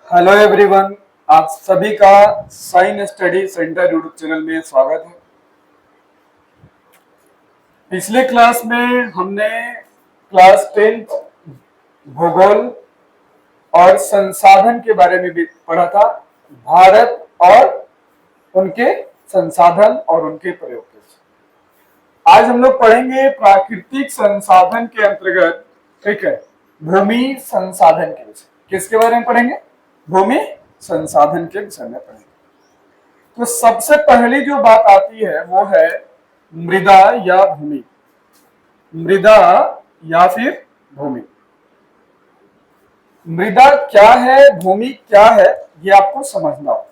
Hello everyone. आप सभी का sign study centre YouTube channel में स्वागत है। पिछले क्लास में हमने क्लास 10 भूगोल और संसाधन के बारे में भी पढ़ा था। भारत और उनके संसाधन और उनके प्रयोग के विषय। आज हम लोग पढ़ेंगे प्राकृतिक संसाधन के अंतर्गत, ठीक है, भूमि संसाधन के विषय। किसके बारे में पढ़ेंगे? भूमि संसाधन के विषय में पढ़ेंगे। तो सबसे पहली जो बात आती है वो है मृदा या भूमि। मृदा या फिर भूमि। मृदा क्या है, भूमि क्या है, ये आपको समझना होगा।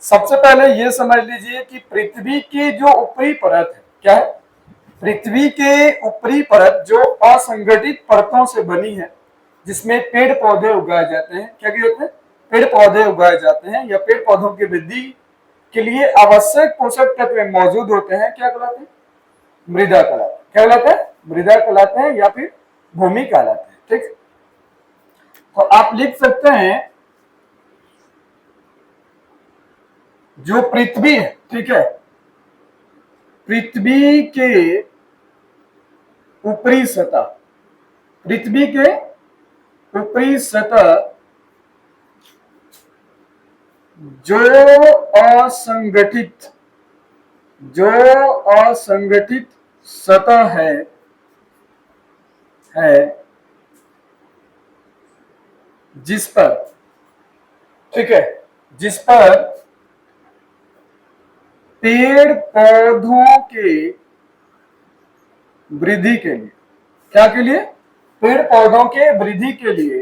सबसे पहले ये समझ लीजिए कि पृथ्वी की जो ऊपरी परत है, क्या है? पृथ्वी के ऊपरी परत जो असंगठित परतों से बनी है, जिसमें पेड़ पौधे उगाए जाते हैं। क्या कहते हैं? पेड़ पौधे उगाए जाते हैं या पेड़ पौधों की वृद्धि के लिए आवश्यक पोषक तत्व मौजूद होते हैं। क्या कहलाते हैं? मृदा कहलाते हैं। क्या कहलाते हैं? मृदा कहलाते हैं या फिर भूमि कहलाते हैं। ठीक, तो आप लिख सकते हैं जो पृथ्वी है, ठीक है, पृथ्वी के ऊपरी सतह, पृथ्वी के ऊपरी सतह जो असंगठित सतह है जिस पर, ठीक है, जिस पर पेड़ पौधों के वृद्धि के लिए, क्या के लिए? पेड़ पौधों के वृद्धि के लिए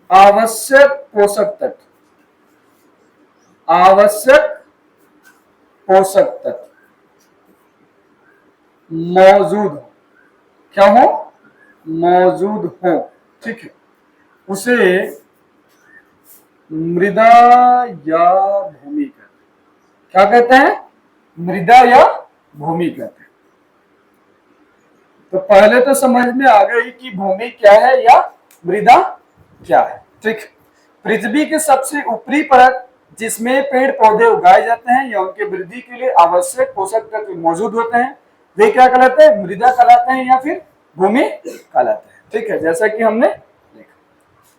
आवश्यक पोषक तत्व मौजूद हो। क्या हो? मौजूद हो। ठीक है, उसे मृदा या भूमि कहते हैं। क्या कहते हैं? मृदा या भूमि कहते हैं। तो पहले तो समझ में आ गई कि भूमि क्या है या मृदा क्या है। ठीक, पृथ्वी के सबसे ऊपरी परत जिसमें पेड़ पौधे उगाए जाते हैं या उनके वृद्धि के लिए आवश्यक पोषक तत्व मौजूद होते हैं, वे क्या कहलाते हैं? मृदा कहलाते हैं या फिर भूमि कहलाते हैं। ठीक है, जैसा कि हमने देखा।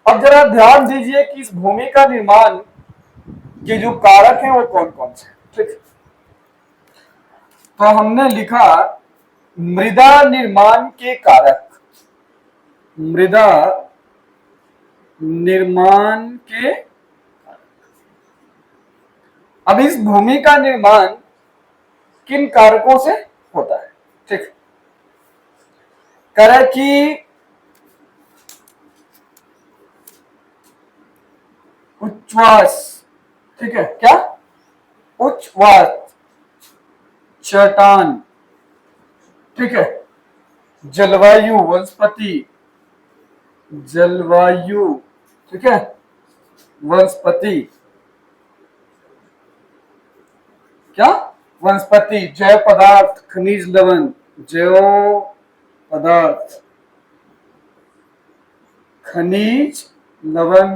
अब जरा ध्यान दीजिए कि इस भूमि का निर्माण के जो कारक हैं वो कौन कौन से हैं। ठीक, तो हमने लिखा मृदा निर्माण के कारक। मृदा निर्माण के, अब इस भूमि का निर्माण किन कारकों से होता है? ठीक, कह कि उच्छ्वास, ठीक है, क्या? उच्छ्वास, चट्टान, ठीक है, जलवायु, वनस्पति, जलवायु, ठीक है, वनस्पति, क्या? वनस्पति, जैव पदार्थ, खनिज लवण, जैव पदार्थ, खनिज लवण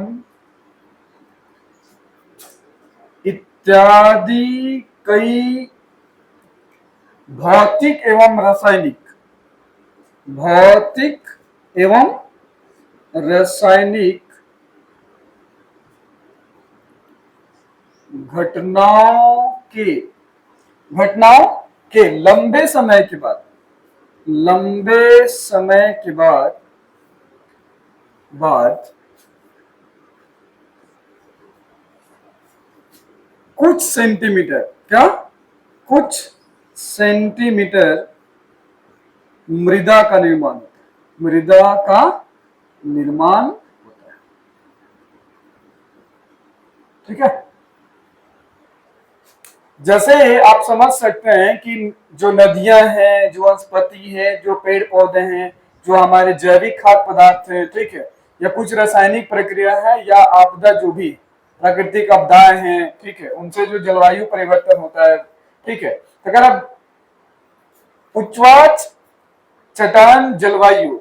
इत्यादि कई भौतिक एवं रासायनिक घटनाओं के लंबे समय के बाद कुछ सेंटीमीटर, क्या? कुछ सेंटीमीटर मृदा का निर्माण होता है। मृदा का निर्माण होता है। ठीक है, जैसे आप समझ सकते हैं कि जो नदियां हैं, जो वनस्पति है, जो पेड़ पौधे हैं, जो हमारे जैविक खाद्य पदार्थ हैं, ठीक है, या कुछ रासायनिक प्रक्रिया है या आपदा, जो भी प्राकृतिक आपदाएं हैं, ठीक है, उनसे जो जलवायु परिवर्तन होता है, ठीक है। तो अगर आप उच्छ्वास, चट्टान, जलवायु,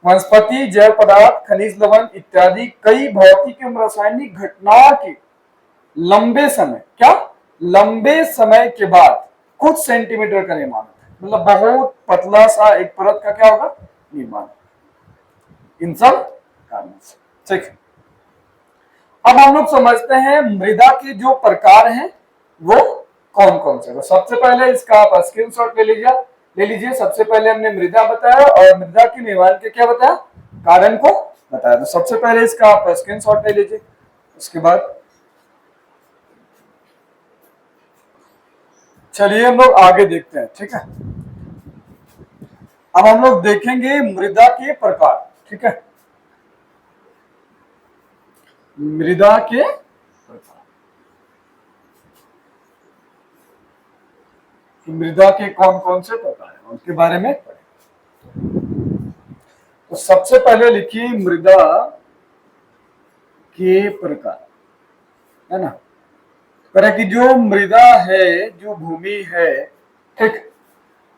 वनस्पति, जैव पदार्थ, खनिज लवण इत्यादि कई भौतिक एवं रासायनिक घटनाओं के लंबे समय, क्या लंबे समय के बाद कुछ सेंटीमीटर का निर्माण होता है, मतलब बहुत पतला सा एक परत का क्या होगा, निर्माण, इन सब कारण से। ठीक, अब हम लोग समझते हैं मृदा के जो प्रकार हैं वो कौन कौन से। तो सबसे पहले इसका आप स्क्रीनशॉट ले लीजिए। सबसे पहले हमने मृदा बताया और मृदा के निर्माण के क्या बताया, कारण को बताया। तो सबसे पहले इसका आप स्क्रीनशॉट ले लीजिए। उसके बाद चलिए हम लोग आगे देखते हैं। ठीक है, अब हम लोग देखेंगे मृदा के प्रकार। ठीक है, मृदा के प्रकार, मृदा के कौन कौन से प्रकार हैं उनके बारे में पढ़ें। तो सबसे पहले लिखिए मृदा के प्रकार, है ना। तरह की जो मृदा है, जो भूमि है, ठीक,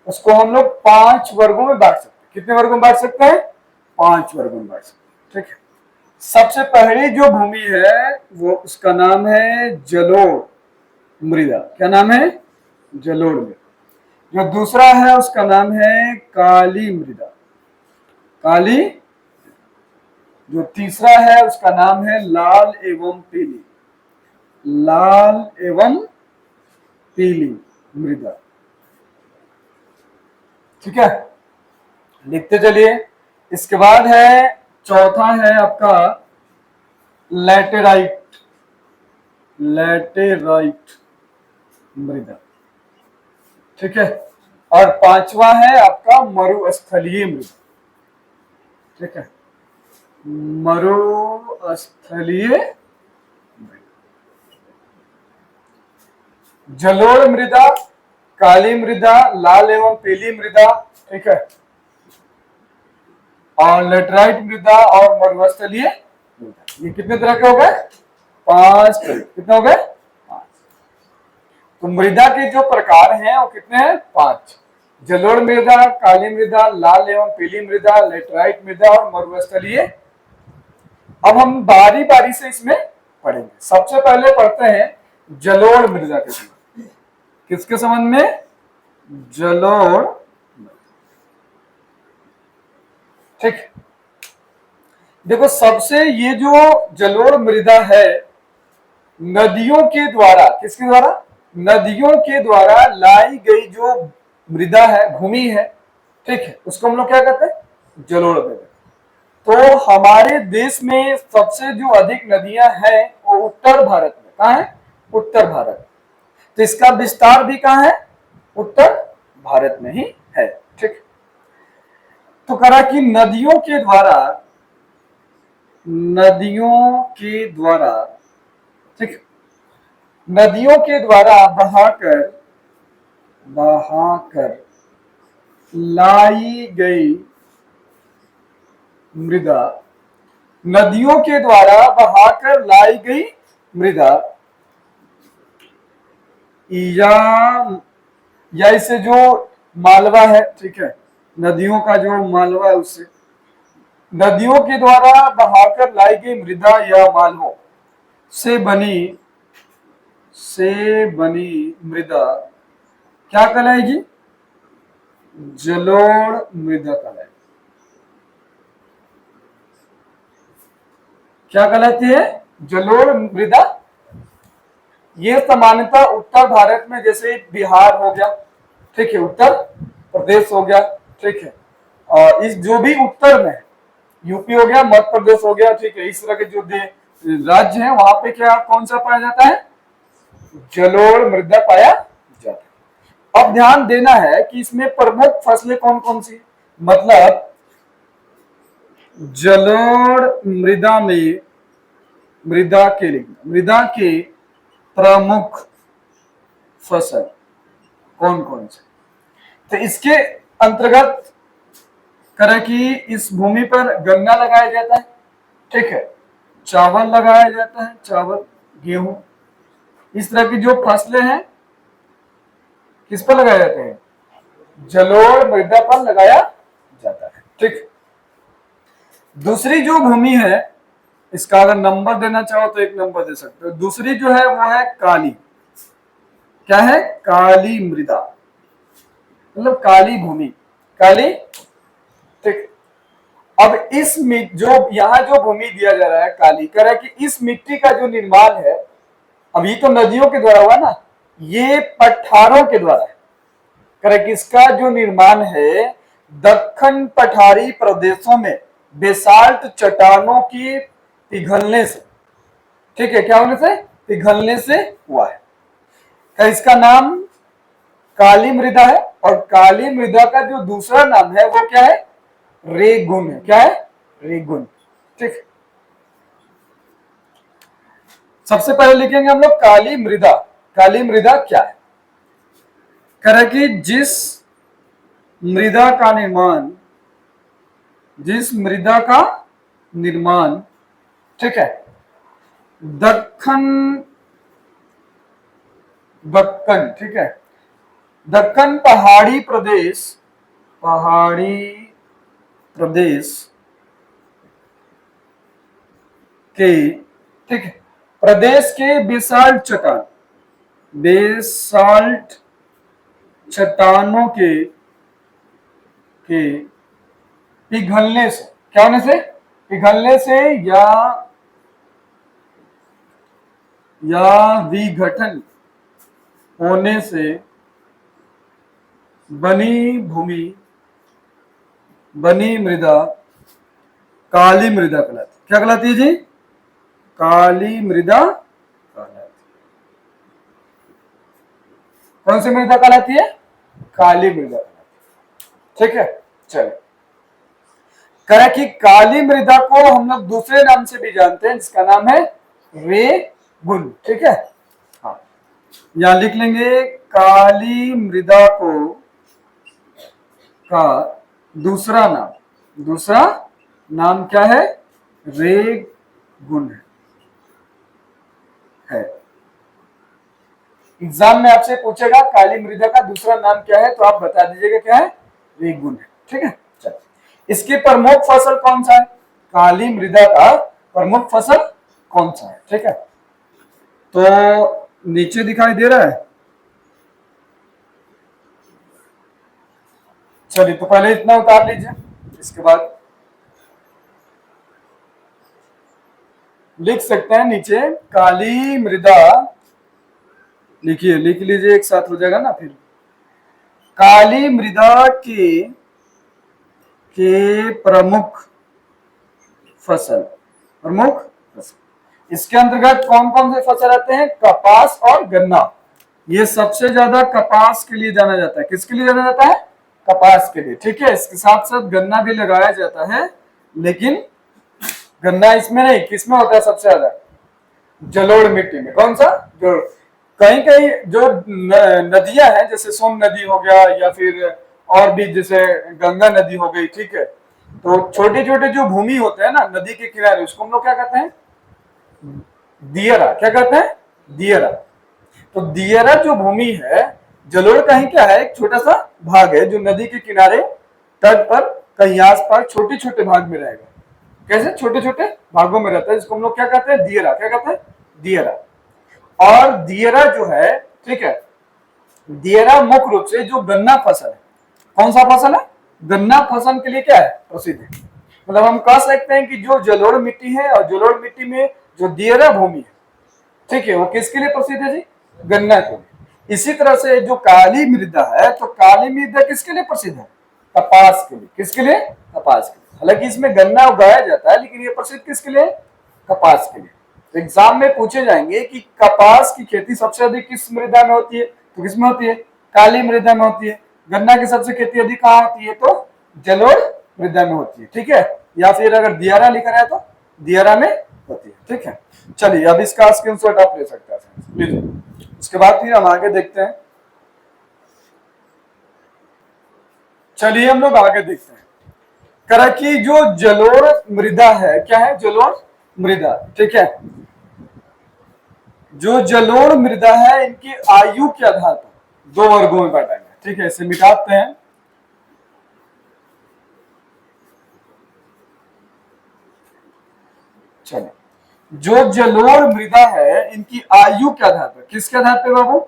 उसको हम लोग 5 वर्गों में बांट सकते हैं। कितने वर्गों में बांट सकते हैं, 5 वर्गों में बांट सकते हैं। ठीक है, सबसे पहली जो भूमि है वो उसका नाम है जलोढ़ मृदा। क्या नाम है, जलोढ़ मृदा। जो दूसरा है उसका नाम है काली मृदा, काली। जो तीसरा है उसका नाम है लाल एवं पीली, लाल एवं पीली मृदा। ठीक है, लिखते चलिए। इसके बाद है चौथा है आपका लैटेराइट, लैटेराइट मृदा। ठीक है, और पांचवा है आपका मरुस्थलीय मृदा। ठीक है, मरुस्थलीय मृदा। जलोढ़ मृदा, काली मृदा, लाल एवं पीली मृदा, ठीक है, और लेटराइट मृदा और मरुस्थलीय मृदा। ये कितने तरह के हो गए, 5 तरह। कितने हो गए, 5। तो मृदा के जो प्रकार हैं वो कितने हैं, 5। जलोढ़ मृदा, काली मृदा, लाल एवं पीली मृदा, लेटराइट मृदा और मरुस्थलीय। अब हम बारी बारी से इसमें पढ़ेंगे। सबसे पहले पढ़ते हैं जलोढ़ मृदा के संबंध। किसके संबंध में, जलोढ़। ठीक, देखो सबसे ये जो जलोढ़ मृदा है, नदियों के द्वारा, किसके द्वारा, नदियों के द्वारा लाई गई जो मृदा है, भूमि है, ठीक है, उसको हम लोग क्या कहते हैं, जलोढ़ मृदा। तो हमारे देश में सबसे जो अधिक नदियां हैं वो उत्तर भारत में। कहाँ है, उत्तर भारत। तो इसका विस्तार भी कहाँ है, उत्तर भारत में ही है। ठीक, तो करा कि नदियों के द्वारा, नदियों के द्वारा, ठीक, नदियों के द्वारा बहाकर, बहाकर लाई गई मृदा, नदियों के द्वारा बहाकर लाई गई मृदा, या इसे जो मालवा है, ठीक है, नदियों का जो मालवा है उससे, नदियों के द्वारा बहाकर लाई गई मृदा या मालवों से बनी मृदा क्या कहलाएगी, जलोढ़ मृदा कहलाएगी। क्या कहलाती है, जलोढ़ मृदा। ये सामान्यतः उत्तर भारत में, जैसे बिहार हो गया, ठीक है, उत्तर प्रदेश हो गया, ठीक है, और इस जो भी उत्तर में, यूपी हो गया, मध्य प्रदेश हो गया, ठीक है, इस तरह के जो राज्य हैं वहां पे क्या कौन सा पाया जाता है, जलोढ़ मृदा पाया जाता है। अब ध्यान देना है कि इसमें प्रमुख फसलें कौन कौन सी, मतलब जलोढ़ मृदा में, मृदा के प्रमुख फसल कौन कौन से। तो इसके अंतर्गत करें कि इस भूमि पर गन्ना लगाया जाता है, ठीक है, चावल लगाया जाता है, चावल, गेहूं, इस तरह की जो फसलें हैं किस पर लगाए जाते हैं, जलोढ़ मृदा पर लगाया जाता है। ठीक, दूसरी जो भूमि है, इसका अगर नंबर देना चाहो तो एक नंबर दे सकते हो। दूसरी जो है वो है काली। क्या है? काली मृदा, मतलब काली भूमि, काली। ठीक। अब जो यहाँ जो भूमि दिया जा रहा है काली, कह रहा है कि इस मिट्टी का जो निर्माण है, अभी तो नदियों के द्वारा हुआ ना, ये पठारों के द्वारा है। कह रहा है कि इसका जो निर्माण है दक्षिण पठारी प्रदेशों में बेसाल्ट चट्टानों की पिघलने से, ठीक है, क्या होने से? पिघलने से हुआ है। इसका नाम काली मृदा है, और काली मृदा का जो दूसरा नाम है वो क्या है? रेगुन है। क्या है? रेगुन। ठीक। सबसे पहले लिखेंगे हम लोग काली मृदा। काली मृदा क्या है? कह रहा है कि मृदा का निर्माण जिस मृदा का निर्माण, ठीक है, दक्कन, ठीक है, दक्कन पहाड़ी प्रदेश के, ठीक है, प्रदेश के बेसाल्ट चट्टानों के पिघलने से, क्या होने से? पिघलने से या विघटन होने से बनी मृदा काली मृदा कहलाती। क्या कहलाती है जी? काली मृदा कहलाती। कौन सी मृदा कहलाती है? काली मृदा कहलाती। ठीक है, चलिए। कह कि काली मृदा को हम लोग दूसरे नाम से भी जानते हैं, जिसका नाम है रेगुन। ठीक है, हाँ, यहां लिख लेंगे काली मृदा को का दूसरा नाम क्या है? रेगुन है। एग्जाम में आपसे पूछेगा काली मृदा का दूसरा नाम क्या है, तो आप बता दीजिएगा क्या है? रेगुन है। ठीक है, चलिए। इसकी प्रमुख फसल कौन सा है? काली मृदा का प्रमुख फसल कौन सा है? ठीक है, तो नीचे दिखाई दे रहा है। चलिए, तो पहले इतना उतार लीजिए, इसके बाद लिख सकते हैं नीचे काली मृदा। लिख लीजिए, एक साथ हो जाएगा ना फिर। काली मृदा के प्रमुख फसल, इसके अंतर्गत कौन कौन से फसल आते हैं? कपास और गन्ना। ये सबसे ज्यादा कपास के लिए जाना जाता है। किसके लिए जाना जाता है? कपास के लिए। ठीक है, इसके साथ साथ गन्ना भी लगाया जाता है, लेकिन गन्ना इसमें नहीं, किसमें होता है सबसे ज्यादा? जलोढ़ मिट्टी में। कौन सा? जो कहीं कहीं जो नदियां हैं, जैसे सोन नदी हो गया, या फिर और भी जैसे गंगा नदी हो गई, ठीक है, तो छोटे छोटे जो भूमि होते हैं ना नदी के किनारे, उसको हम लोग क्या कहते हैं? दियरा। क्या कहते हैं? दियरा। तो दियरा जो भूमि है, जलोढ़ का ही क्या है? एक छोटा सा भाग है जो नदी के किनारे, तट पर, कहीं आसपास छोटे छोटे भाग में रहेगा। कैसे? छोटे छोटे भागों में रहता है, जिसको हम लोग क्या कहते हैं? दियरा। क्या कहते हैं? दियरा। और दियरा जो है, ठीक है, दियरा मुख्य रूप से जो गन्ना फसल है, कौन सा फसल है? गन्ना फसल के लिए क्या है? प्रसिद्ध है। मतलब हम कह सकते हैं कि जो जलोढ़ मिट्टी है, और जलोढ़ मिट्टी में जो दियरा भूमि है, ठीक है, वो किसके लिए प्रसिद्ध है जी? गन्ना के लिए। इसी तरह से जो काली मृदा है, तो काली मृदा किसके लिए प्रसिद्ध है? कपास के लिए। किसके लिए? कपास के लिए। हालांकि इसमें गन्ना उगाया जाता है, लेकिन ये प्रसिद्ध किसके लिए? कपास के लिए। तो एग्जाम में पूछे जाएंगे कि कपास की खेती सबसे अधिक किस मृदा में होती है, तो किसमें होती है? काली मृदा में होती है। गन्ना की सबसे खेती अधिक कहाँ होती है? तो जलोढ़ मृदा में होती है। ठीक है, या फिर अगर दियारा लिखा रहा है तो दियारा में होती है। ठीक है, चलिए, अब इसका स्क्रीनशॉट आप ले सकते हैं, लीजिए। उसके बाद फिर हम आगे देखते हैं। चलिए, हम लोग आगे देखते हैं। करा कि जो जलोढ़ मृदा है, क्या है? जलोढ़ मृदा। ठीक है, जो जलोढ़ मृदा है, इनकी आयु के आधार पर दो वर्गों में बांटा गया। ठीक है, इसे मिटाते हैं। चलिए, जो जलोढ़ मृदा है इनकी आयु के आधार पर, किसके आधार पर बाबू?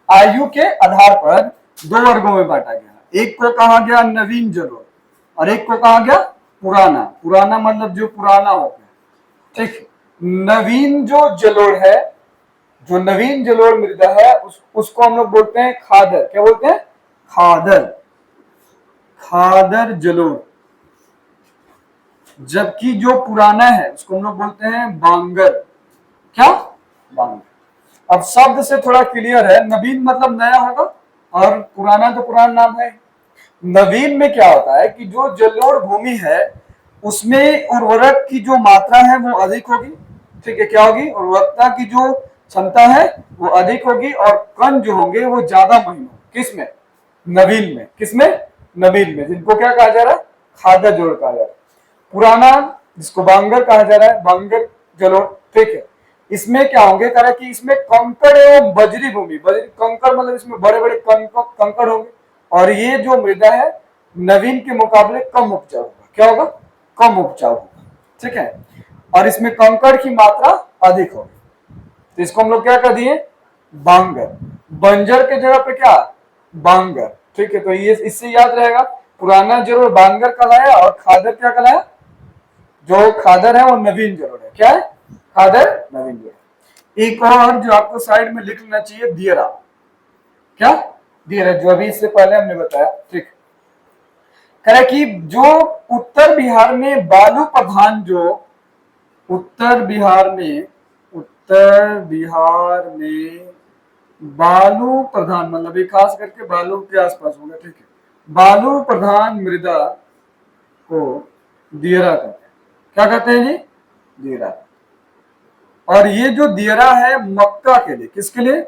आयु के आधार पर दो वर्गों में बांटा गया। एक को कहा गया नवीन जलोढ़ और एक को कहा गया पुराना। पुराना मतलब जो पुराना हो गया, ठीक। नवीन जो जलोढ़ है, जो नवीन जलोढ़ मृदा है उसको हम लोग बोलते हैं खादर। क्या बोलते हैं? खादर, खादर जलोढ़। जबकि जो पुराना है उसको हम लोग बोलते हैं बांगर। क्या? बांगर। अब शब्द से थोड़ा क्लियर है, नवीन मतलब नया होगा और पुराना तो पुराना नाम है। नवीन में क्या होता है कि जो जलोढ़ भूमि है उसमें उर्वरक की जो मात्रा है वो अधिक होगी, ठीक है। क्या होगी? उर्वरकता की जो क्षमता है वो अधिक होगी और कण जो होंगे वो ज्यादा महीन होंगे। किसमें? नवीन में। किसमें? नवीन में, जिनको क्या कहा जा रहा है? खादर जलोढ़ कहा जा रहा है। पुराना जिसको बांगर कहा जा रहा है, बांगर जलोढ़, ठीक है। इसमें क्या होंगे? कह रहा है कि इसमें कंकड़ एवं बजरी भूमि, बजरी कंकड़ मतलब इसमें बड़े बड़े कंकड़ होंगे और ये जो मृदा है नवीन के मुकाबले कम उपजाऊ होगा। क्या होगा? कम उपजाऊ होगा, ठीक है। और इसमें कंकड़ की मात्रा अधिक होगी, तो इसको हम लोग क्या कर दिए? बांगर। बंजर के जगह पे क्या? बांगर, ठीक है। तो ये इससे याद रहेगा, पुराना जरूर बांगर कहलाया और खादर क्या कहलाया? जो खादर है वो नवीन जरूर है। क्या है? खादर नवीन जरूर। एक और जो आपको साइड में लिख लेना चाहिए, दियरा। क्या? दियरा, जो अभी इससे पहले हमने बताया, ठीक। कह रहा है कि जो उत्तर बिहार में बालू प्रधान, जो उत्तर बिहार में, उत्तर बिहार में बालू प्रधान मतलब ये खास करके बालू के आसपास होगा, ठीक है। बालू प्रधान मृदा को दियरा कहते हैं। क्या कहते हैं जी? दियरा। और ये जो दियरा है मक्का के लिए, किसके लिए?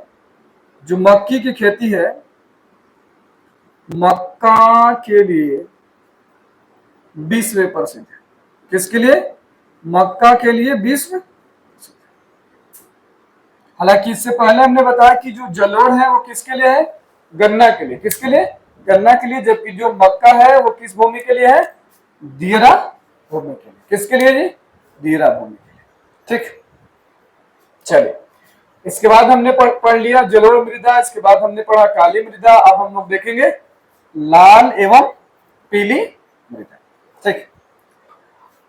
जो मक्की की खेती है, मक्का के लिए 20% है। किसके लिए? मक्का के लिए 20। हालांकि इससे पहले हमने बताया कि जो जलोढ़ है वो किसके लिए है? गन्ना के लिए। किसके लिए? गन्ना के लिए। जबकि जो मक्का है वो किस भूमि के लिए है? दियरा भूमि के लिए। किसके लिए जी? दियरा भूमि के लिए, ठीक। चलिए, इसके बाद हमने पढ़ लिया जलोढ़ मृदा, इसके बाद हमने पढ़ा काली मृदा। अब हम लोग देखेंगे लाल एवं पीली मृदा, ठीक।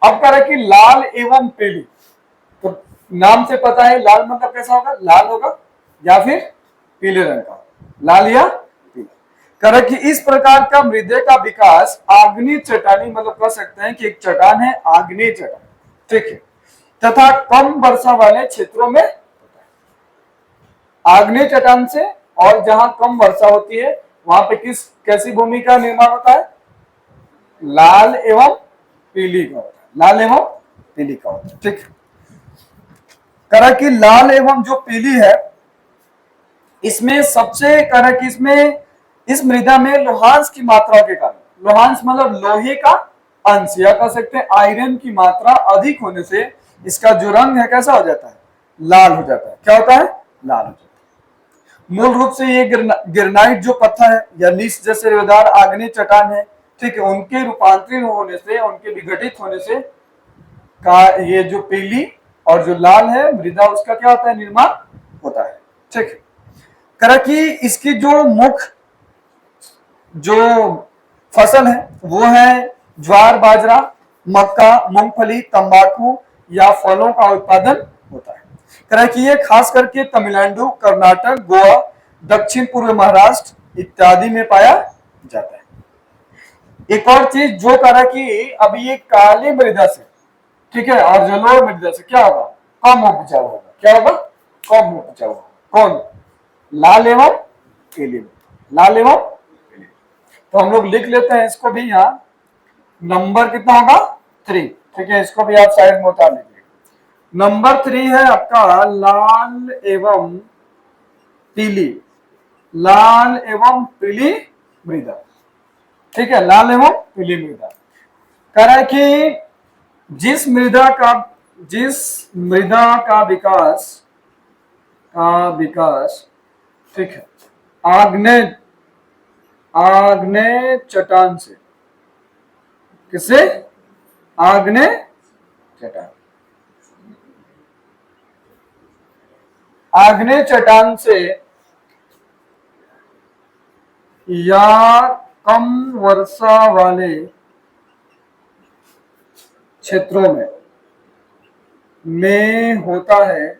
अब कह रहा है कि लाल एवं पीली, तो नाम से पता है लाल मतलब कैसा होगा? लाल होगा या फिर पीले रंग का, लाल या पीला। कह रहा है कि इस प्रकार का मृदे का विकास आग्नेय चट्टानी मतलब कह सकते हैं कि एक चट्टान है आग्नेय चट्टान, ठीक है, तथा कम वर्षा वाले क्षेत्रों में आग्नेय चट्टान से, और जहां कम वर्षा होती है वहां पे कैसी भूमि का निर्माण होता है? लाल एवं पीली का होता है। लाल एवं पीली का होता है, ठीक। करा कि लाल एवं जो पीली है इसमें सबसे करा कि इसमें इस मृदा में लोहांश की मात्रा के कारण, लोहांश मतलब लोहे का अंश या कह सकते हैं आयरन की मात्रा अधिक होने से इसका जो रंग है कैसा हो जाता है? लाल हो जाता है। क्या होता है? लाल हो जाता है। मूल रूप से ये गिरनाइट जो पत्थर है या नीस जैसे रेदार आग्नेय चट्टान है, ठीक है, उनके रूपांतरित होने से, उनके विघटित होने से का ये जो पीली और जो लाल है मृदा उसका क्या होता है? निर्माण होता है, ठीक। करा कि इसकी जो मुख्य जो फसल है वो है ज्वार, बाजरा, मक्का, मूंगफली, तंबाकू या फलों का उत्पादन होता है। करा कि ये खास करके तमिलनाडु, कर्नाटक, गोवा, दक्षिण पूर्व महाराष्ट्र इत्यादि में पाया जाता है। एक और चीज जो करा कि अभी ये काली मृदा से, ठीक है, और जलोढ़ मृदा से क्या होगा? कम उपजाऊ होगा। क्या होगा? कम उपजाऊ होगा। कौन? लाल एवं पीली। लाल एवं पीली। तो हम लोग लिख लेते हैं इसको भी, यहाँ नंबर कितना होगा? 3, ठीक है। इसको भी आप साइड में उतार लीजिए। नंबर 3 है आपका लाल एवं पीली, लाल एवं पीली मृदा, ठीक है। लाल एवं पीली मृदा कह रहा है कि जिस मृदा का विकास, ठीक है, आग्नेय चट्टान से, किससे? आग्नेय चट्टान। आग्नेय चट्टान से या कम वर्षा वाले क्षेत्रों में होता है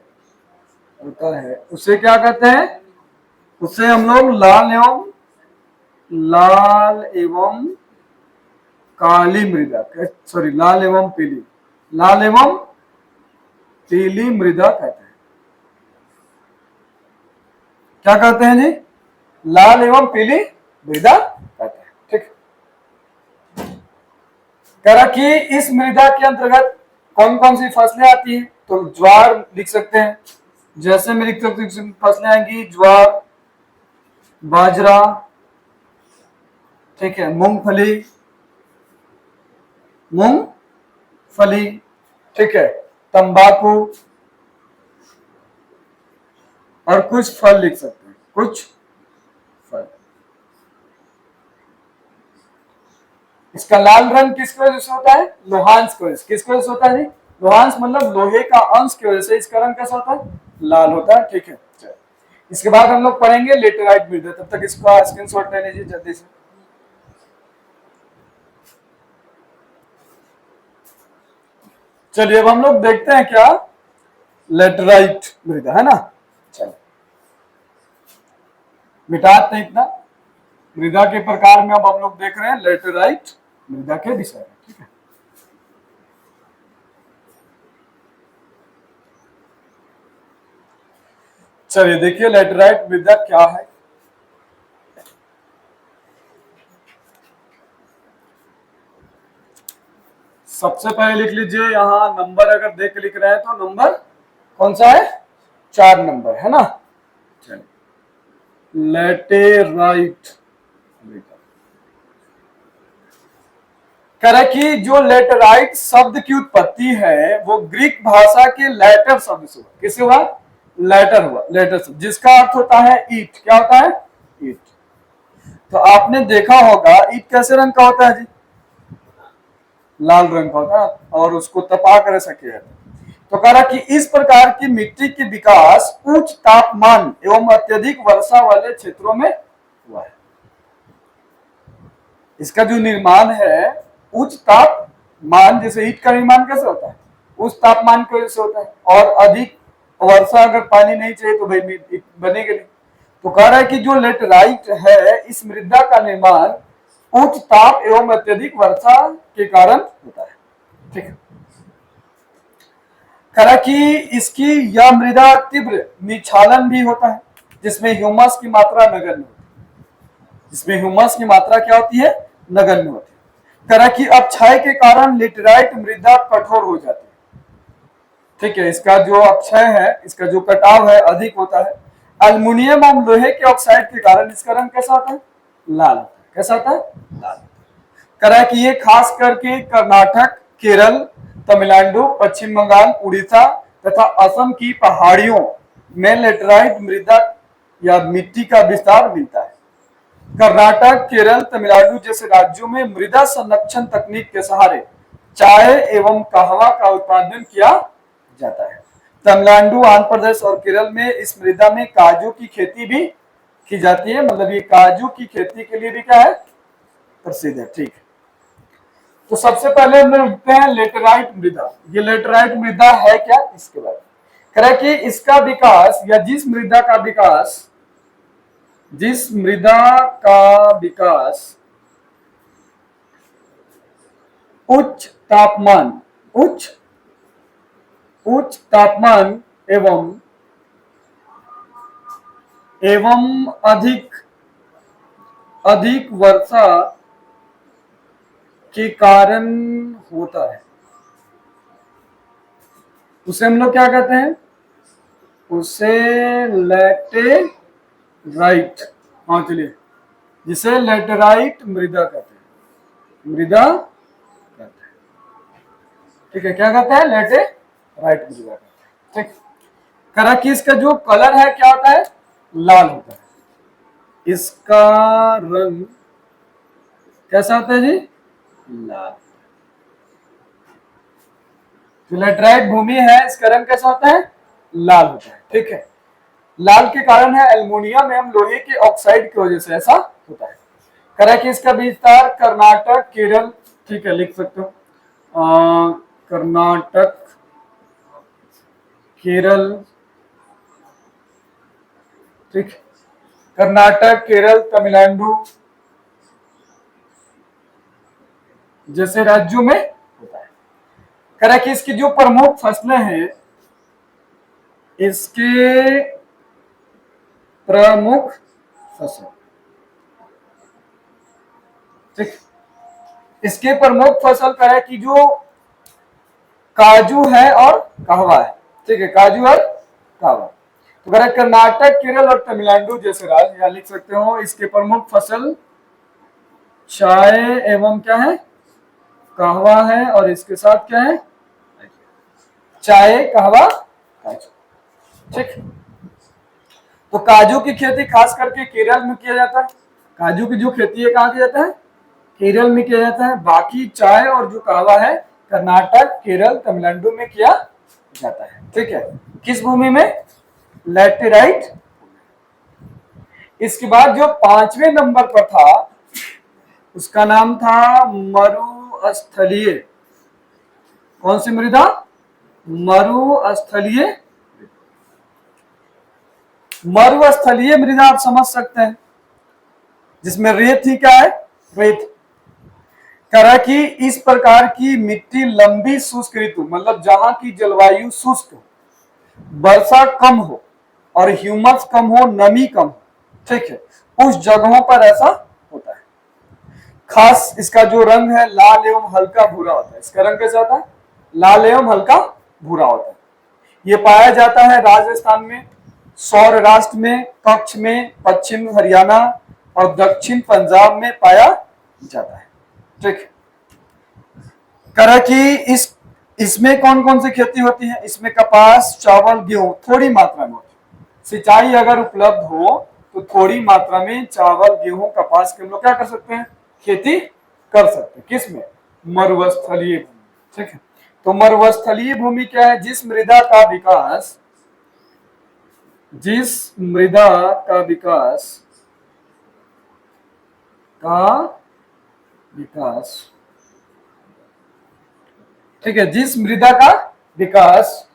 उसे क्या कहते हैं? उसे हम लोग लाल एवं काली मृदा, सॉरी लाल एवं पीली मृदा कहते हैं। क्या कहते हैं जी? लाल एवं पीली मृदा कहते हैं। ठीक, कह रहा कि इस मृदा के अंतर्गत कौन कौन सी फसलें आती हैं? तो ज्वार लिख सकते हैं, जैसे में लिख सकते हैं फसलें आएंगी ज्वार, बाजरा, ठीक है, मूंगफली, ठीक है, तंबाकू, और कुछ फल लिख सकते हैं, कुछ फल। इसका लाल रंग किसकी वजह से होता है? लोहांश की वजह से। किसकी वजह से होता है जी? लोहांश मतलब लोहे का अंश की वजह से इसका रंग कैसा होता है? लाल होता है। ठीक है, इसके बाद हम लोग पढ़ेंगे लेटेराइट मृदा। तब तक इसका स्क्रीनशॉट ले लीजिए जल्दी से। चलिए अब हम लोग देखते हैं क्या लेटेराइट मृदा है ना। चलिए मिटाते हैं इतना। मृदा के प्रकार में अब हम लोग देख रहे हैं लेटेराइट मृदा के विषय में। ठीक है, चलिए देखिए लेटेराइट मृदा क्या है। सबसे पहले लिख लीजिए, यहां नंबर अगर देख के लिख रहे हैं तो नंबर कौन सा है? 4 नंबर है ना। चलिए लेटेराइट मृदा, कह रहा कि जो लेटेराइट शब्द की उत्पत्ति है वो ग्रीक भाषा के लेटर शब्द से हुआ। किससे हुआ? लेटर शब्द, जिसका अर्थ होता है ईट। क्या होता है? ईट। तो आपने देखा होगा ईट कैसे रंग का होता है जी? लाल रंग का होता है, और उसको तपा कर ऐसा किया जाता है। तो कह रहा कि इस प्रकार की मिट्टी के विकास उच्च तापमान एवं अत्यधिक वर्षा वाले क्षेत्रों में हुआ है। इसका जो निर्माण है उच्च तापमान, जैसे ईंट का निर्माण कैसे होता है? उच्च तापमान की वजह से होता है, और अधिक वर्षा अगर पानी नहीं चाहिए तो भाई ईंट बनेगी नहीं। तो कह रहा है कि जो लेटेराइट है इस मृदा का निर्माण उच्च ताप एवं अत्यधिक वर्षा के कारण होता है। ठीक है, कह रहा कि इसकी यह मृदा तीव्र निक्षालन भी होता है, जिसमें ह्यूमस की मात्रा नगण्य होती है। इसमें ह्यूमस की मात्रा क्या होती है? नगण्य होती है। कह रहा कि अपक्षय के कारण लेटेराइट मृदा कठोर हो जाती है। ठीक है, इसका जो अपक्षय है, इसका जो कटाव है अधिक होता है। अल्युमिनियम और लोहे के ऑक्साइड के कारण इसका रंग कैसा होता है? लाल होता है। कैसा होता है? लाल। कह रहा है कि ये खास करके कर्नाटक, केरल, तमिलनाडु, पश्चिम बंगाल, उड़ीसा तथा असम की पहाड़ियों में लेटेराइट मृदा या मिट्टी का विस्तार मिलता है। कर्नाटक, केरल, तमिलनाडु जैसे राज्यों में मृदा संरक्षण तकनीक के सहारे चाय एवं कहवा का उत्पादन किया जाता है। तमिलनाडु, आंध्र प्रदेश और केरल में इस मृदा में काजू की खेती भी की जाती है। मतलब ये काजू की खेती के लिए भी क्या है? प्रसिद्ध है। ठीक है, तो सबसे पहले हम लोग लिखते हैं लेटेराइट मृदा। ये लेटेराइट मृदा है क्या? इसके बारे में कह रहा है कि इसका विकास या जिस मृदा का विकास उच्च तापमान एवं अधिक वर्षा के कारण होता है, उसे हम लोग क्या कहते हैं? उसे लेटेराइट, हाँ चलिए, जिसे लेटेराइट मृदा कहते हैं। ठीक है, क्या कहते हैं? लेटेराइट मृदा कहते हैं। ठीक, करा कि इसका जो कलर है क्या होता है? लाल होता है। इसका रंग कैसा होता है जी? लाल। जो लेटेराइट भूमि है इसका रंग कैसा होता है? लाल होता है। ठीक है, लाल के कारण है एल्युमिनियम एवं लोहे के ऑक्साइड की वजह से ऐसा होता है। करा कि इसका विस्तार कर्नाटक केरल, ठीक है लिख सकते हो, कर्नाटक केरल, ठीक, कर्नाटक केरल तमिलनाडु जैसे राज्यों में होता है। करा कि इसकी जो प्रमुख फसलें हैं, इसके प्रमुख फसल, ठीक, इसके प्रमुख फसल करा कि जो काजू है और कहवा है, ठीक है, काजू और कहवा। तो कह कर्नाटक केरल और तमिलनाडु जैसे राज्य, यहां लिख सकते हो इसके प्रमुख फसल चाय एवं क्या है, कहवा है, और इसके साथ क्या है, चाय कहवा काजू, ठीक। तो काजू की खेती खास करके केरल में किया जाता है। काजू की जो खेती है कहाँ किया जाता है, केरल में किया जाता है। बाकी चाय और जो कहवा है कर्नाटक केरल तमिलनाडु में किया जाता है, ठीक है। किस भूमि में, लैटेराइट। इसके बाद जो 5वें नंबर पर था उसका नाम था मरुस्थलीय। कौन सी मृदा, मरुस्थलीय। मरुस्थलीय मृदा आप समझ सकते हैं, जिसमें रेत ही क्या है, रेत। करा कि इस प्रकार की मिट्टी लंबी शुष्क ऋतु, मतलब जहां की जलवायु शुष्क हो, वर्षा कम हो और ह्यूमस कम हो, नमी कम हो, ठीक है, उस जगहों पर ऐसा होता है। खास इसका जो रंग है लाल एवं हल्का भूरा होता है। इसका रंग कैसा होता है, लाल एवं हल्का भूरा होता है। ये पाया जाता है राजस्थान में, सौराष्ट्र में, कच्छ में, पश्चिम हरियाणा और दक्षिण पंजाब में पाया जाता है, ठीक। करा कि इसमें कौन कौन सी खेती होती है, इसमें कपास चावल गेहूं थोड़ी मात्रा में होती है। सिंचाई अगर उपलब्ध हो तो थोड़ी मात्रा में चावल गेहूं कपास के हम लोग क्या कर सकते हैं, खेती कर सकते हैं। किसमें, मरुस्थलीय भूमि, ठीक है। तो मरुस्थलीय भूमि क्या है, जिस मृदा का विकास, जिस मृदा का विकास ठीक है, जिस मृदा का विकास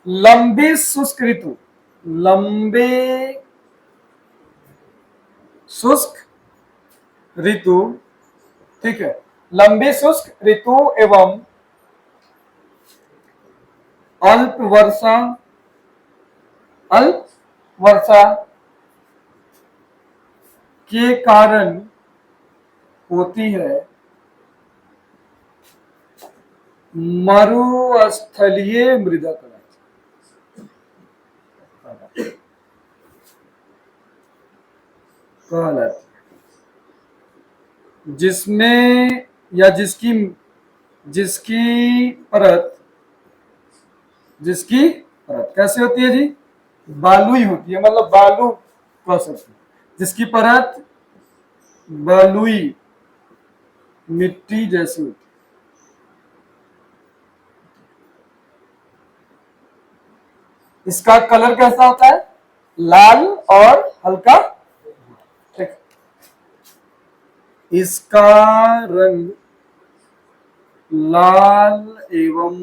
लंबी शुष्क ऋतु, लंबे शुष्क ऋतु, ठीक है, लंबी शुष्क ऋतु एवं अल्प वर्षा के कारण होती है मरुस्थलीय मृदा कहलाती, जिसमें या जिसकी परत कैसे होती है जी, बालुई होती है, मतलब बालू कह सकते हैं, जिसकी परत बालुई मिट्टी जैसी होती है। इसका कलर कैसा होता है, लाल और हल्का, ठीक। इसका रंग लाल एवं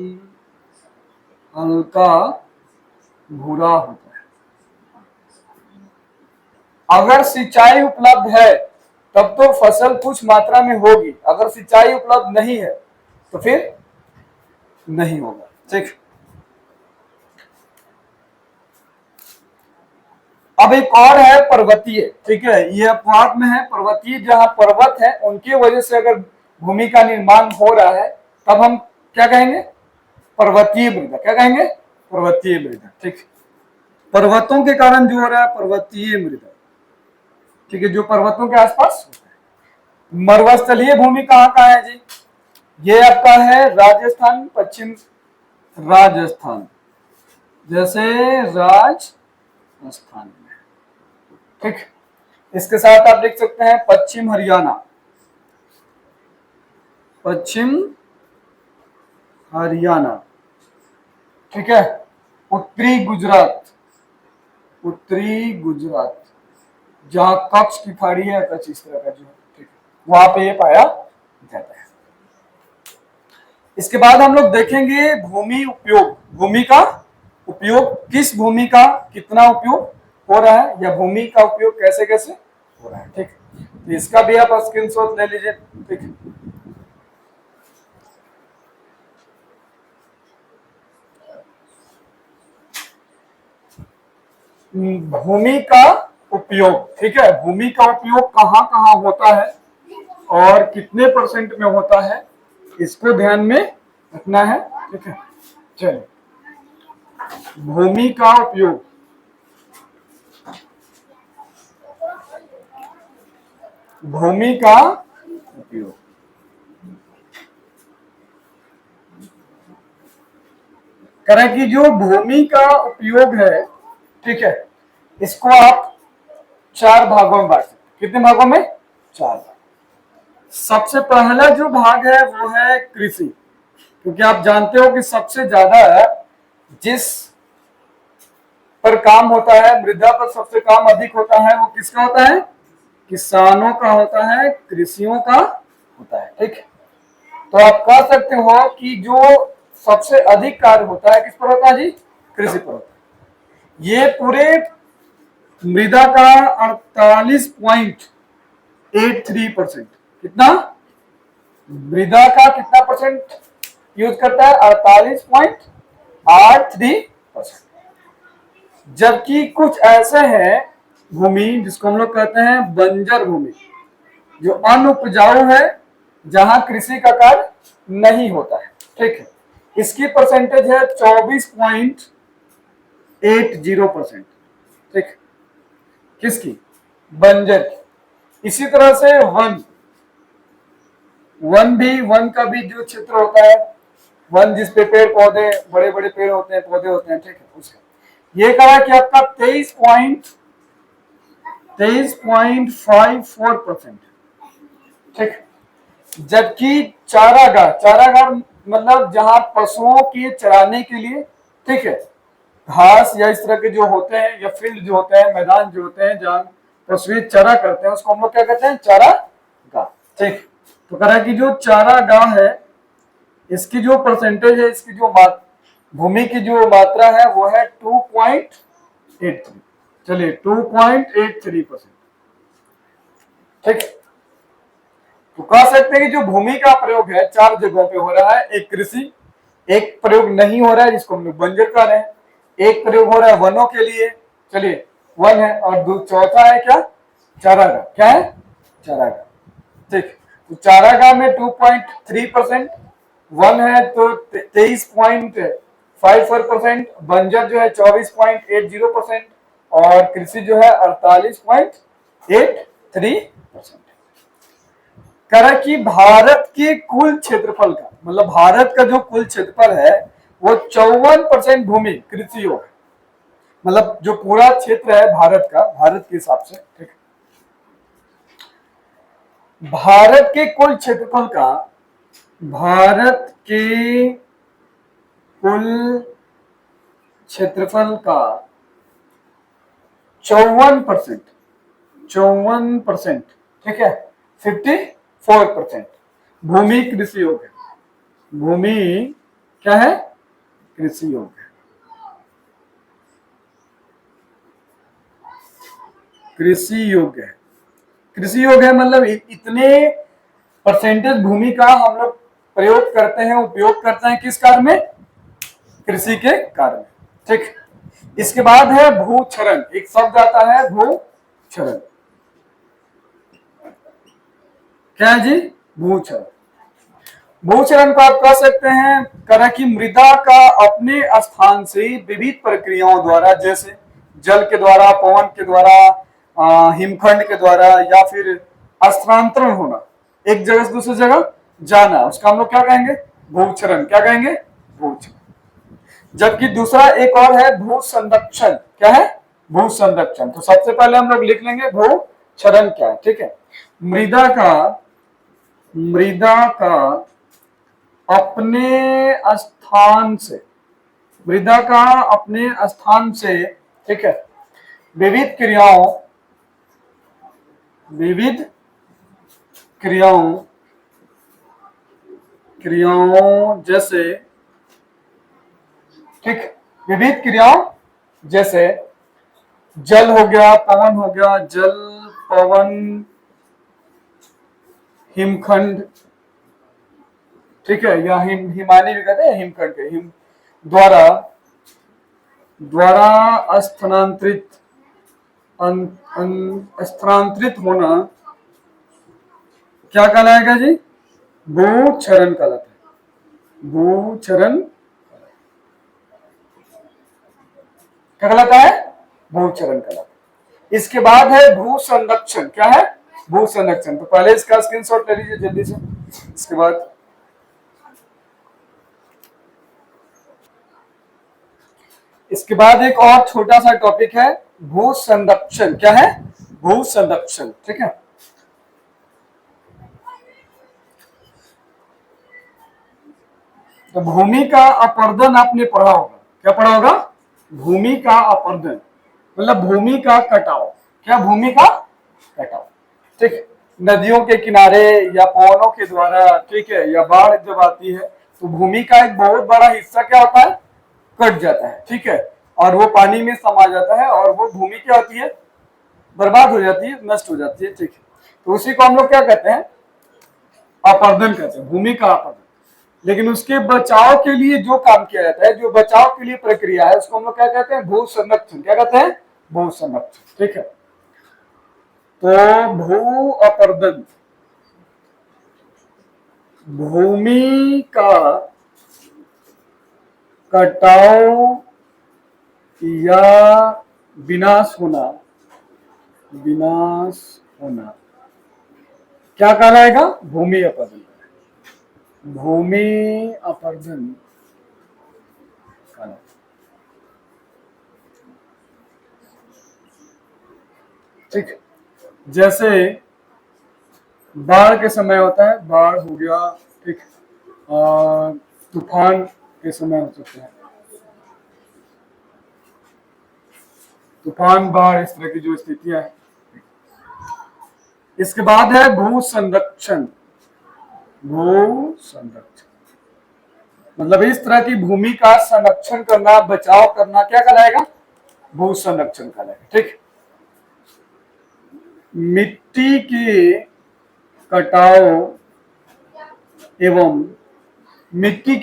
हल्का भूरा होता है। अगर सिंचाई उपलब्ध है तब तो फसल कुछ मात्रा में होगी, अगर सिंचाई उपलब्ध नहीं है तो फिर नहीं होगा, ठीक। अब एक और है पर्वतीय, ठीक है, ये अपवाद में है पर्वतीय, जहां पर्वत है उनकी वजह से अगर भूमि का निर्माण हो रहा है तब हम क्या कहेंगे, पर्वतीय मृदा। क्या कहेंगे, पर्वतीय मृदा, ठीक। पर्वतों के कारण जो हो रहा है पर्वतीय मृदा, ठीक है, जो पर्वतों के आसपास होता है। मरुस्थलीय भूमि कहाँ कहाँ है जी, ये आपका है राजस्थान, पश्चिम राजस्थान, जैसे राजस्थान में, ठीक। इसके साथ आप लिख सकते हैं पश्चिम हरियाणा, पश्चिम हरियाणा, ठीक है। उत्तरी गुजरात, उत्तरी गुजरात, जहां कच्छ की खाड़ी है, कच्छ इस तरह का जो है, ठीक है, वहां पे ये पाया जाता है। इसके बाद हम लोग देखेंगे भूमि उपयोग। भूमि का उपयोग, किस भूमि का कितना उपयोग हो रहा है, या भूमि का उपयोग कैसे कैसे हो रहा है, ठीक है। तो इसका भी आप स्क्रीनशॉट ले लीजिए, ठीक है। भूमि का उपयोग, ठीक है, भूमि का उपयोग कहाँ कहाँ होता है और कितने परसेंट में होता है, इसको ध्यान में रखना है, ठीक है। चलिए, भूमि का उपयोग, भूमि का उपयोग, करें कि जो भूमि का उपयोग है, ठीक है, इसको आप 4 भागों में बांट सकते। कितने भागों में? 4 भाग। सबसे पहला जो भाग है वो है कृषि, क्योंकि आप जानते हो कि सबसे ज्यादा जिस पर काम होता है, मृदा पर सबसे काम अधिक होता है, वो किसका होता है? किसानों का होता है, कृषियों का होता है, ठीक है। तो आप कह सकते हो कि जो सबसे अधिक कार्य होता है किस पर होता है जी? कृषि पर होता है। ये पूरे मृदा का 48.83%, कितना? मृदा का कितना परसेंट यूज करता है? 48.83%। जबकि कुछ ऐसे हैं भूमि जिसको हम लोग कहते हैं बंजर भूमि, जो अनुपजाऊ है, जहां कृषि का कार्य नहीं होता है, ठीक है। इसकी परसेंटेज है 24.80%, ठीक। किसकी? बंजर की। इसी तरह से वन, वन का भी जो क्षेत्र होता है, वन जिसपे पेड़ पौधे, बड़े बड़े पेड़ होते हैं, पौधे होते हैं, ठीक है, उसका ये कहा कि आपका 23.54%, ठीक। जबकि चारागाह, चारागाह मतलब जहां पशुओं के चराने के लिए, ठीक है, घास या इस तरह के जो होते हैं, या फील्ड जो होते हैं, मैदान जो होते हैं जहां पशु चरा करते हैं, उसको हम लोग क्या कहते हैं? चारागाह, ठीक। तो कह रहा है कि जो चारागाह है, इसकी जो परसेंटेज है, इसकी जो भूमि की जो मात्रा है वो है 2.83। चलिए, 2.83%, ठीक। तो कह सकते हैं कि जो भूमि का प्रयोग है 4 जगहों पे हो रहा है। एक कृषि, एक प्रयोग नहीं हो रहा है जिसको हम लोग बंजर कह रहे हैं, एक प्रयोग हो रहा है वनों के लिए, चलिए वन है, और चौथा है क्या? चारागाह। क्या है? चारागाह, ठीक। तो चारागाह में 2.3%, वन है तो 23.54%, बंजर जो है 24.80%, और कृषि जो है 48.83%। कह कि भारत के कुल क्षेत्रफल का, मतलब भारत का जो कुल क्षेत्रफल है वो 54% भूमि कृषि है, मतलब जो पूरा क्षेत्र है भारत का, भारत के हिसाब से, ठीक। भारत के कुल क्षेत्रफल का, भारत के कुल क्षेत्रफल का 54%, 54%, ठीक है, 54% भूमि कृषि योग्य, भूमि क्या है? कृषि योग्य, कृषि योग्य है। कृषि योग्य है मतलब इतने परसेंटेज भूमि का हम लोग प्रयोग करते हैं, उपयोग करते हैं, किस कार्य में? कृषि के कार्य में, ठीक। इसके बाद है भूक्षरण, एक शब्द आता है भूक्षरण। क्या है जी? भूक्षरण। भूक्षरण को आप कह सकते हैं करा कि मृदा का अपने स्थान से विविध प्रक्रियाओं द्वारा, जैसे जल के द्वारा, पवन के द्वारा, हिमखंड के द्वारा, या फिर स्थानांतरण होना, एक जगह से दूसरी जगह जाना, उसका हम लोग क्या कहेंगे? भूक्षरण। क्या कहेंगे? भूक्षरण। जबकि दूसरा एक और है भू संरक्षण। क्या है? भू संरक्षण। तो सबसे पहले हम लोग लिख लेंगे भूक्षरण क्या है, ठीक है। मृदा का अपने स्थान से, मृदा का अपने स्थान से, ठीक है, विविध क्रियाओं विविध क्रियाओं क्रियाओं जैसे, ठीक, विविध क्रियाओं जैसे जल हो गया, पवन हो गया, जल, पवन, हिमखंड, ठीक है, या हिमानी भी कहते हैं, हिमखंड के हिम द्वारा स्थानांतरित स्थानांतरित होना क्या कहलाएगा जी? भूक्षरण कहलाता है। भूक्षरण क्या कहलाता है? भूक्षरण कहलाता है। इसके बाद है भू संरक्षण। क्या है? भू संरक्षण। तो पहले इसका स्क्रीनशॉट ले लीजिए जल्दी से। इसके बाद एक और छोटा सा टॉपिक है भू संरक्षण। क्या है? भू संरक्षण, ठीक है। तो भूमि का अपर्दन आपने पढ़ा होगा। क्या पढ़ा होगा? भूमि का अपर्दन मतलब भूमि का कटाव। क्या? भूमि का कटाव, ठीक। नदियों के किनारे या पवनों के द्वारा, ठीक है, या बाढ़ जब आती है तो भूमि का एक बहुत बड़ा हिस्सा क्या होता है? कट जाता है, ठीक है, और वो पानी में समा जाता है और वो भूमि क्या होती है? बर्बाद हो जाती है, नष्ट हो जाती है, ठीक है। तो उसी को हम लोग क्या कहते हैं? अपर्दन कहते हैं, भूमि का अपर्दन। लेकिन उसके बचाव के लिए जो काम किया जाता है, जो बचाव के लिए प्रक्रिया है, उसको हम लोग क्या कहते हैं? भू संरक्षण। क्या कहते हैं? भू संरक्षण, ठीक है। तो भू अपर्दन भूमि का कटाव या विनाश होना क्या कहलाएगा? भूमि अपर्दन। भूमि अपर्दन, ठीक। जैसे बाढ़ के समय होता है, बाढ़ हो गया, ठीक, तूफान के समय हो सकता है, तूफान, बाढ़, इस तरह की जो स्थितियां हैं। इसके बाद है भू संरक्षण। भू संरक्षण मतलब इस तरह की भूमि का संरक्षण करना, बचाव करना क्या कहलाएगा? भू संरक्षण कहलाएगा, ठीक। मिट्टी के कटाव एवं मिट्टी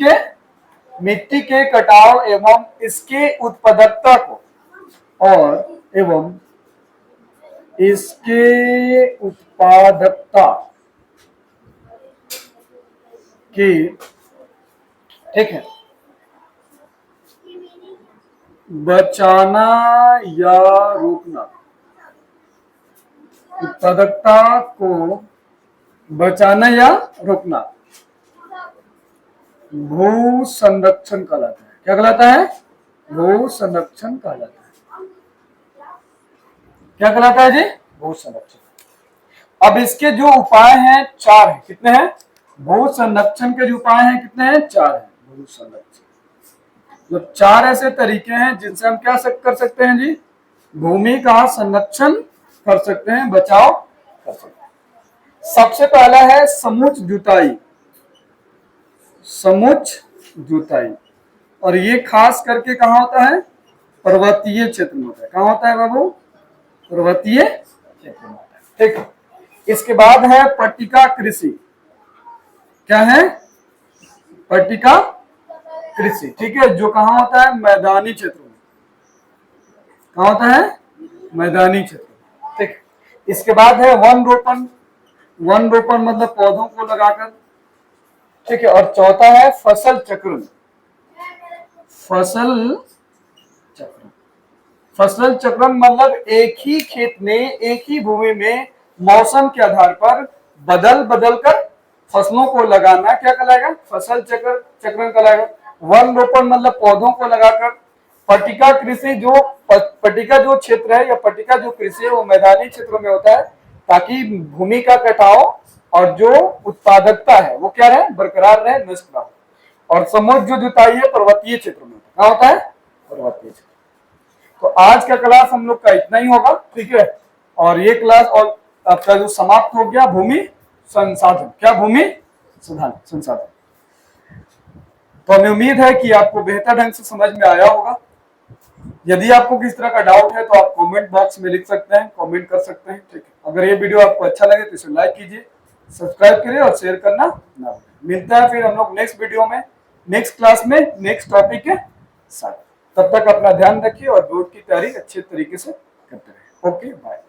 के कटाव एवं इसके उत्पादकता को एवं इसके उत्पादकता की, ठीक है, बचाना या रोकना। उत्पादकता को बचाना या रोकना भू संरक्षण कहलाता है। क्या कहलाता है? भू संरक्षण कहलाता है। क्या कहलाता है जी? भू संरक्षण। अब इसके जो उपाय हैं 4 हैं। कितने हैं? भू संरक्षण के जो उपाय हैं कितने हैं? 4 हैं। भू संरक्षण तो 4 ऐसे तरीके हैं जिनसे हम क्या कर सकते हैं जी? भूमि का संरक्षण कर सकते हैं, बचाव कर सकते हैं। सबसे पहला है समुच जुताई। समुच जुताई, और ये खास करके कहाँ होता है? पर्वतीय क्षेत्र में होता है। कहाँ होता है बाबू? पर्वतीय क्षेत्र में होता है, ठीक। इसके बाद है पट्टिका कृषि। क्या है? पट्टिका कृषि, ठीक है, जो कहाँ होता है? मैदानी क्षेत्र में। कहाँ होता है? मैदानी क्षेत्र, ठीक। इसके बाद है वन रोपण। वन रोपण मतलब पौधों को लगाकर, ठीक है। और चौथा है फसल चक्रण। फसल चक्रण, फसल चक्रण मतलब एक ही खेत में, एक ही भूमि में मौसम के आधार पर बदल बदल कर फसलों को लगाना क्या कहलाएगा? फसल चक्रण कहलाएगा। वन रोपण मतलब पौधों को लगाकर। पट्टिका कृषि, जो पट्टिका जो क्षेत्र है या पट्टिका जो कृषि है वो मैदानी क्षेत्रों में होता है, ताकि भूमि का कटाव और जो उत्पादकता है वो क्या रहे? बरकरार रहे, नष्ट ना हो। और समुच जो जुताई है पर्वतीय क्षेत्रों में होता है। कहाँ होता है? पर्वतीय क्षेत्र। तो आज का क्लास हम लोग का इतना ही होगा, ठीक है। और ये क्लास और आपका जो समाप्त हो गया भूमि संसाधन, क्या भूमि संसाधन। तो हमें उम्मीद है कि आपको बेहतर ढंग से समझ में आया होगा। यदि आपको किस तरह का डाउट है तो आप कमेंट बॉक्स में लिख सकते हैं, कमेंट कर सकते हैं, ठीक है। अगर ये वीडियो आपको अच्छा लगे तो इसे लाइक कीजिए, सब्सक्राइब करिए और शेयर करना ना भूलें। मिलता है फिर हम लोग नेक्स्ट वीडियो में, नेक्स्ट क्लास में, नेक्स्ट टॉपिक के साथ। तब तक अपना ध्यान रखिए और बोर्ड की तैयारी अच्छे तरीके से करते रहिए। Okay, bye.